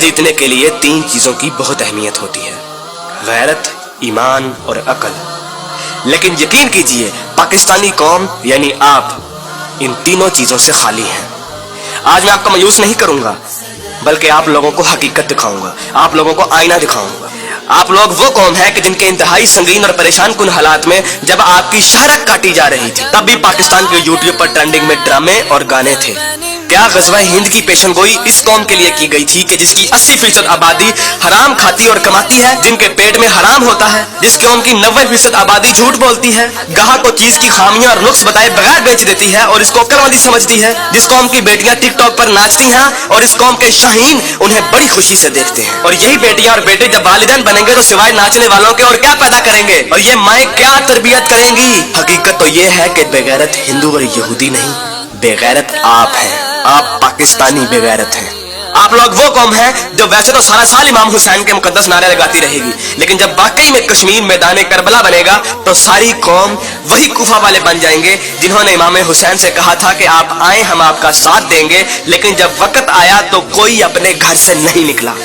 जीतने के लिए 3 चीजों की बहुत अहमियत होती है, गैरत, ईमान और अकल। लेकिन यकीन कीजिए पाकिस्तानी कौम यानी आप इन तीनों चीजों से खाली हैं। आज मैं आपको मायूस नहीं करूंगा, बल्कि आप लोगों को हकीकत दिखाऊंगा, आप लोगों को आईना दिखाऊंगा। आप लोग वो कौम है कि जिनके इंतहाई संगीन और परेशान कुन हालात में जब आपकी शहरत काटी जा रही थी, तब भी पाकिस्तान के यूट्यूब पर ट्रेंडिंग में ड्रामे और गाने थे। क्या गज़वा हिंद की पेशनगोई इस कौम के लिए की गई थी कि जिसकी 80% आबादी हराम खाती और कमाती है, जिनके पेट में हराम होता है, जिस कौम की 90% आबादी झूठ बोलती है, गाहक को चीज की खामियां और नुक्स बताए बगैर बेच देती है और इसको अक्लमंदी समझती है, जिस कौम की बेटियां टिकटॉक पर नाचती हैं और इस कौम के शाहीन उन्हें बड़ी खुशी से देखते हैं। और यही बेटियां और बेटे जब वालिदैन बनेंगे तो सिवाय नाचने वालों के और क्या पैदा करेंगे, और ये माएँ क्या तरबियत करेंगी। हकीकत तो ये है कि बेगैरत हिंदू और यहूदी नहीं, बेगैरत आप हैं, आप पाकिस्तानी बेगैरत हैं। आप लोग वो कौम है जो वैसे तो सारा साल इमाम हुसैन के मुकद्दस नारे लगाती रहेगी, लेकिन जब वाकई में कश्मीर मैदान करबला बनेगा तो सारी कौम वही कुफा वाले बन जाएंगे जिन्होंने इमाम हुसैन से कहा था कि आप आए हम आपका साथ देंगे, लेकिन जब वक्त आया तो कोई अपने घर से नहीं निकला।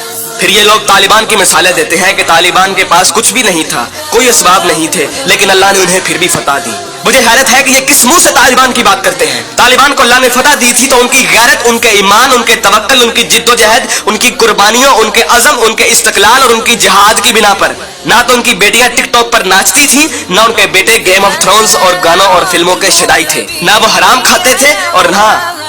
फिर ये लोग तालिबान की मिसालें देते हैं कि तालिबान के पास कुछ भी नहीं था, कोई असबाब नहीं थे, लेकिन अल्लाह ने उन्हें फिर भी फतह दी। मुझे हैरत है कि ये किस मुंह से तालिबान की बात करते हैं। तालिबान को अल्लाह ने फतह दी थी तो उनकी गैरत, उनके ईमान, उनके तवक्कुल, उनकी जिद्दोजहद, उनकी कुर्बानियों, उनके अज़म, उनके इस्तक़लाल और उनकी जिहाद की बिना पर। ना तो उनकी बेटियां टिकटॉक पर नाचती थी, ना उनके बेटे गेम ऑफ थ्रोन्स और गानों और फिल्मों के शदाई थे, ना वो हराम खाते थे और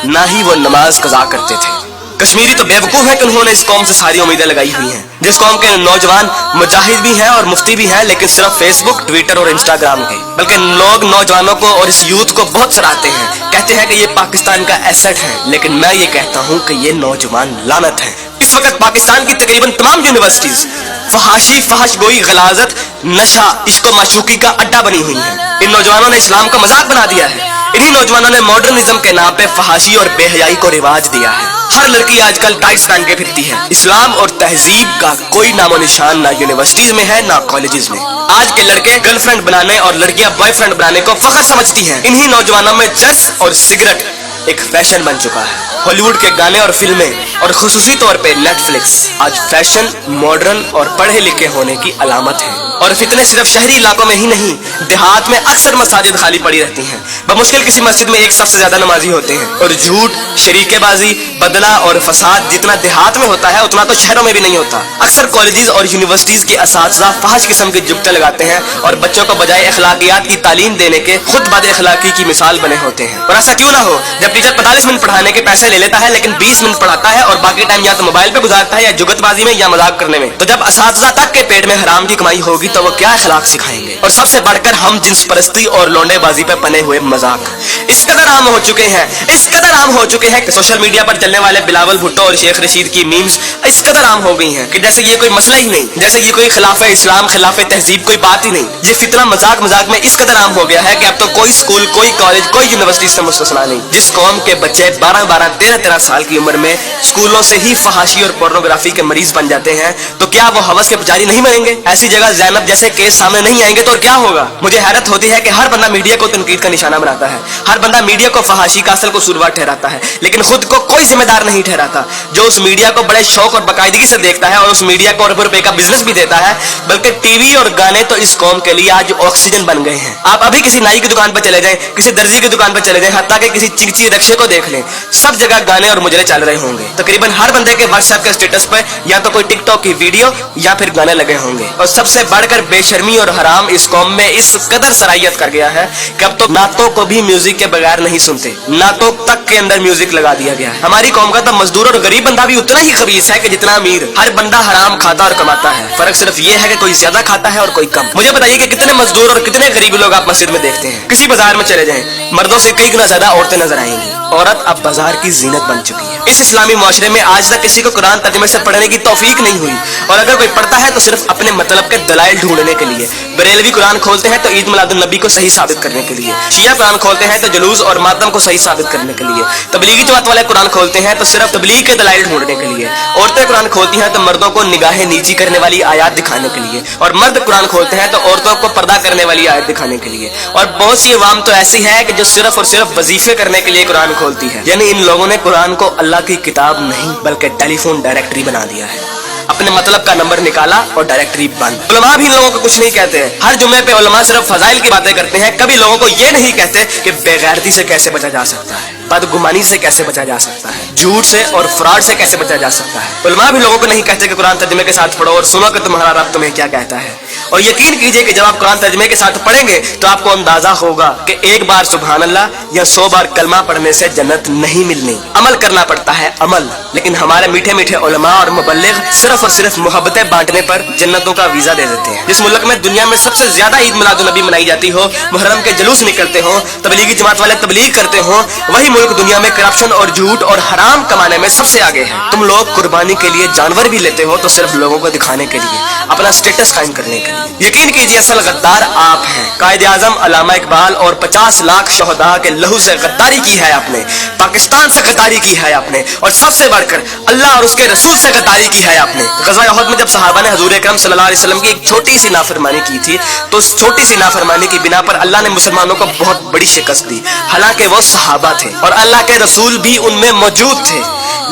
ना ही वो नमाज कज़ा करते थे। कश्मीरी तो बेवकूफ है कि उन्होंने इस कौम से सारी उम्मीदें लगाई हुई हैं, जिस कौम के नौजवान मुजाहिद भी हैं और मुफ्ती भी हैं, लेकिन सिर्फ फेसबुक, ट्विटर और इंस्टाग्राम के। बल्कि लोग नौजवानों को और इस यूथ को बहुत सराहते हैं, कहते हैं कि ये पाकिस्तान का एसेट है, लेकिन मैं ये कहता हूँ कि ये नौजवान लानत है। इस वक्त पाकिस्तान की तकरीबन तमाम यूनिवर्सिटीज फहाशी, फहशगोई, गलाजत, नशा, इश्क माशूकी का अड्डा बनी हुई है। इन नौजवानों ने इस्लाम का मजाक बना दिया है। इन्हीं नौजवानों ने मॉडर्निज्म के नाम पे फहाशी और बेहयाई को रिवाज दिया है। हर लड़की आजकल टाइट्स पहन के फिरती है। इस्लाम और तहजीब का कोई नामो निशान ना यूनिवर्सिटीज में है ना कॉलेजेस में। आज के लड़के गर्लफ्रेंड बनाने और लड़कियां बॉयफ्रेंड बनाने को फखर समझती हैं। इन्हीं नौजवानों में चर्स और सिगरेट एक फैशन बन चुका है। हॉलीवुड के गाने और फिल्में और खुसूसी तौर पे नेटफ्लिक्स आज फैशन, मॉडर्न और पढ़े लिखे होने की अलामत है। और फितने सिर्फ शहरी इलाकों में ही नहीं, देहात में अक्सर मसाजिद खाली पड़ी रहती हैं। बमुश्किल किसी मस्जिद में एक सफ से ज्यादा नमाजी होते हैं। और झूठ, शरीकेबाजी, बदला और फसाद जितना देहात में होता है उतना तो शहरों में भी नहीं होता। अक्सर कॉलेजेस और यूनिवर्सिटीज के असातिज़ा फहश किस्म के जुगते लगाते हैं और बच्चों को बजाय अखलाकियात की तालीम देने के खुद बद अखलाकी की मिसाल बने होते हैं। और ऐसा क्यों ना हो, जब टीचर 45 मिनट पढ़ाने के पैसे ले लेता है लेकिन 20 मिनट पढ़ाता है और बाकी टाइम या तो मोबाइल पे गुजारता है या जुगतबाजी में या मजाक करने में, तो जब असातिज़ा तक के पेट में हराम की कमाई होगी तो वो क्या अखलाक सिखाएंगे। और सबसे बढ़कर हम जिन्स परस्ती और लौंडेबाजी पे बने हुए मजाक इस कदर आम हो चुके हैं, इस कदर आम हो चुके हैं कि सोशल मीडिया पर चलने वाले बिलावल भुट्टो और शेख रशीद की मीम्स इस कदर आम हो गई हैं कि जैसे ये कोई मसला ही नहीं, जैसे ये कोई खिलाफ इस्लाम, खिलाफ तहजीब कोई बात ही नहीं। ये फितना मजाक मजाक में इस कदर आम हो गया है कि अब तो कोई स्कूल, कोई कॉलेज, कोई यूनिवर्सिटी से मुस्तस्ना नहीं। जिस कौम के बच्चे 12-12, 13-13 साल की उम्र में स्कूलों से ही फहाशी और पोर्नोग्राफी के मरीज बन जाते हैं, तो क्या वो हवस के पुजारी नहीं बनेंगे? ऐसी जगह ज़ैनब जैसे केस सामने नहीं आएंगे तो क्या होगा? मुझे हैरत होती है कि हर बंदा मीडिया को तनकीद का निशाना बनाता है, हर बंदा मीडिया को फहाशी का असल कसूरवार ठहराता है, लेकिन खुद को कोई जिम्मेदार नहीं ठहराता। जो उस मीडिया को बड़े शौक और बाकायदगी से देखता है और उस मीडिया को अरबों रुपए का बिजनेस भी देता है, बल्कि टीवी और गाने तो इस कौम के लिए आज ऑक्सीजन बन गए हैं। आप अभी किसी नाई की दुकान पर चले जाएं, किसी दर्जी की दुकान पर चले जाएं, हत्ता कि किसी चिंची रक्शे को देख लें, सब जगह गाने और मुजरे चल रहे होंगे। तकरीबन हर बंदे के व्हाट्सएप के स्टेटस पर या तो कोई टिकटॉक की वीडियो या फिर गाने लगे होंगे। और सबसे बढ़कर बेशर्मी और हराम इस कौम में इस कदर सराहियत कर गया है कि अब तो नातों को भी म्यूजिक के बगैर नहीं सुनते, नातों तक के अंदर म्यूजिक लगा दिया गया है। हमारी कौम का तो मजदूर और गरीब बंदा भी उतना ही खबीस है कि जितना अमीर। हर बंदा हराम खाता और कमाता है, फर्क सिर्फ ये है कि कोई ज्यादा खाता है और कोई कम। मुझे बताइए कि कितने मजदूर और कितने गरीब लोग आप मस्जिद में देखते हैं? किसी बाजार में चले जाएं, मर्दों से कई गुना ज्यादा औरतें नजर आएंगी। औरत अब बाजार की जीनत बन चुकी है। इस इस्लामी मुआशरे में आज तक किसी को कुरान तर्जुमे से पढ़ने की तौफीक नहीं हुई, और अगर कोई पढ़ता है तो सिर्फ अपने मतलब के दलाइल ढूंढने के लिए। बरेलवी कुरान खोलते हैं तो ईद मिलादुन नबी को सही साबित करने के लिए, शिया कुरान खोलते हैं तो जुलूस और मातम को सही साबित करने के लिए, तबलीगी जमात वाले कुरान खोलते हैं तो सिर्फ तबलीग के दलाइल ढूंढने के लिए, औरतें कुरान खोलती हैं तो मर्दों को निगाहें नीची करने वाली आयत दिखाने के लिए, और मर्द कुरान खोलते हैं तो औरतों को पर्दा करने वाली आयत दिखाने के लिए। और बहुत सी अवाम तो ऐसी है कि जो सिर्फ और सिर्फ वजीफे करने के लिए कुरान खोलती है। यानी इन लोगों ने कुरान को अल्लाह की किताब नहीं बल्कि टेलीफोन डायरेक्टरी बना दिया है। अपने मतलब का नंबर निकाला और डायरेक्टरी बंद। उलमा भी इन लोगों को कुछ नहीं कहते हैं। हर जुम्मे पे उलमा सिर्फ फजाइल की बातें करते हैं, कभी लोगों को ये नहीं कहते कि बेगैरती से कैसे बचा जा सकता है, बदगुमानी से कैसे बचा जा सकता है, झूठ से और फ्रॉड से कैसे बचा जा सकता है। उलमा भी लोगों को नहीं कहते कि कुरान तर्जुमे के साथ पढ़ो और सुनो कि तुम्हारा रब तुम्हें क्या कहता है। और यकीन कीजिए कि जब आप कुरान तर्जुमे के साथ पढ़ेंगे तो आपको अंदाजा होगा कि एक बार सुभान अल्लाह या 100 बार कलमा पढ़ने से जन्नत नहीं मिलनी। अमल करना पड़ता है, अमल। लेकिन हमारे मीठे मीठे उलमा और मुबल्लिग सिर्फ और सिर्फ मोहब्बतें बांटने पर जन्नतों का वीजा दे देते हैं। जिस मुल्क में दुनिया में सबसे ज्यादा ईद मिलादुन नबी मनाई जाती हो, मुहर्रम के जुलूस निकलते हो, तबलीगी जमात वाले तबलीग करते हो, वही मुल्क दुनिया में करप्शन और झूठ और हराम कमाने में सबसे आगे है। तुम लोग कुर्बानी के लिए जानवर भी लेते हो तो सिर्फ लोगों को दिखाने के लिए, अपना स्टेटस कायम करने के लिए। यकीन कीजिए असल गद्दार आप हैं। कायदे आजम अल्लामा इकबाल और 50 लाख शहदा के लहू से गद्दारी की है आपने, पाकिस्तान से गद्दारी की है आपने, और सबसे बढ़कर अल्लाह और उसके रसूल से गद्दारी की है आपने। ग़ज़वा उहद में जब सहाबा ने हुज़ूर अकरम सल्लल्लाहु अलैहि वसल्लम की एक छोटी सी नाफरमानी की थी तो उस छोटी सी नाफरमानी की बिना पर अल्लाह ने मुसलमानों को बहुत बड़ी शिकस्त दी। हालांकि वो सहाबा थे और अल्लाह के रसूल भी उनमें मौजूद थे।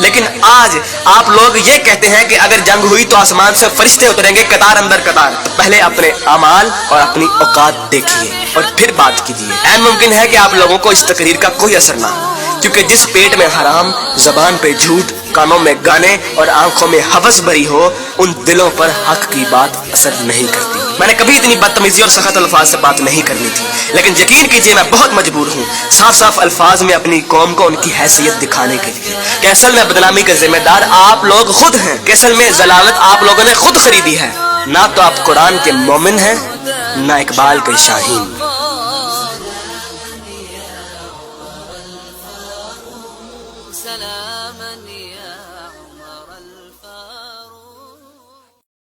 लेकिन आज आप लोग ये कहते हैं कि अगर जंग हुई तो आसमान से फरिश्ते उतरेंगे कतार अंदर कतार। तो पहले अपने अमाल और अपनी औकात देखिए और फिर बात कीजिए। ऐन मुमकिन है कि आप लोगों को इस तकरीर का कोई असर ना हो, क्योंकि जिस पेट में हराम, जबान पे झूठ, कानों में गाने और आंखों में हवस भरी हो, उन दिलों पर हक की बात असर नहीं करती। मैंने कभी इतनी बदतमीजी और सख्त अल्फाज से बात नहीं करनी थी, लेकिन यकीन कीजिए मैं बहुत मजबूर हूँ साफ साफ अल्फाज में अपनी कौम को उनकी हैसियत दिखाने के लिए कि असल में बदनामी के जिम्मेदार आप लोग खुद हैं, कि असल में जलालत आप लोगों ने खुद खरीदी है। ना तो आप कुरान के मोमिन हैं, ना इकबाल के शाहीन।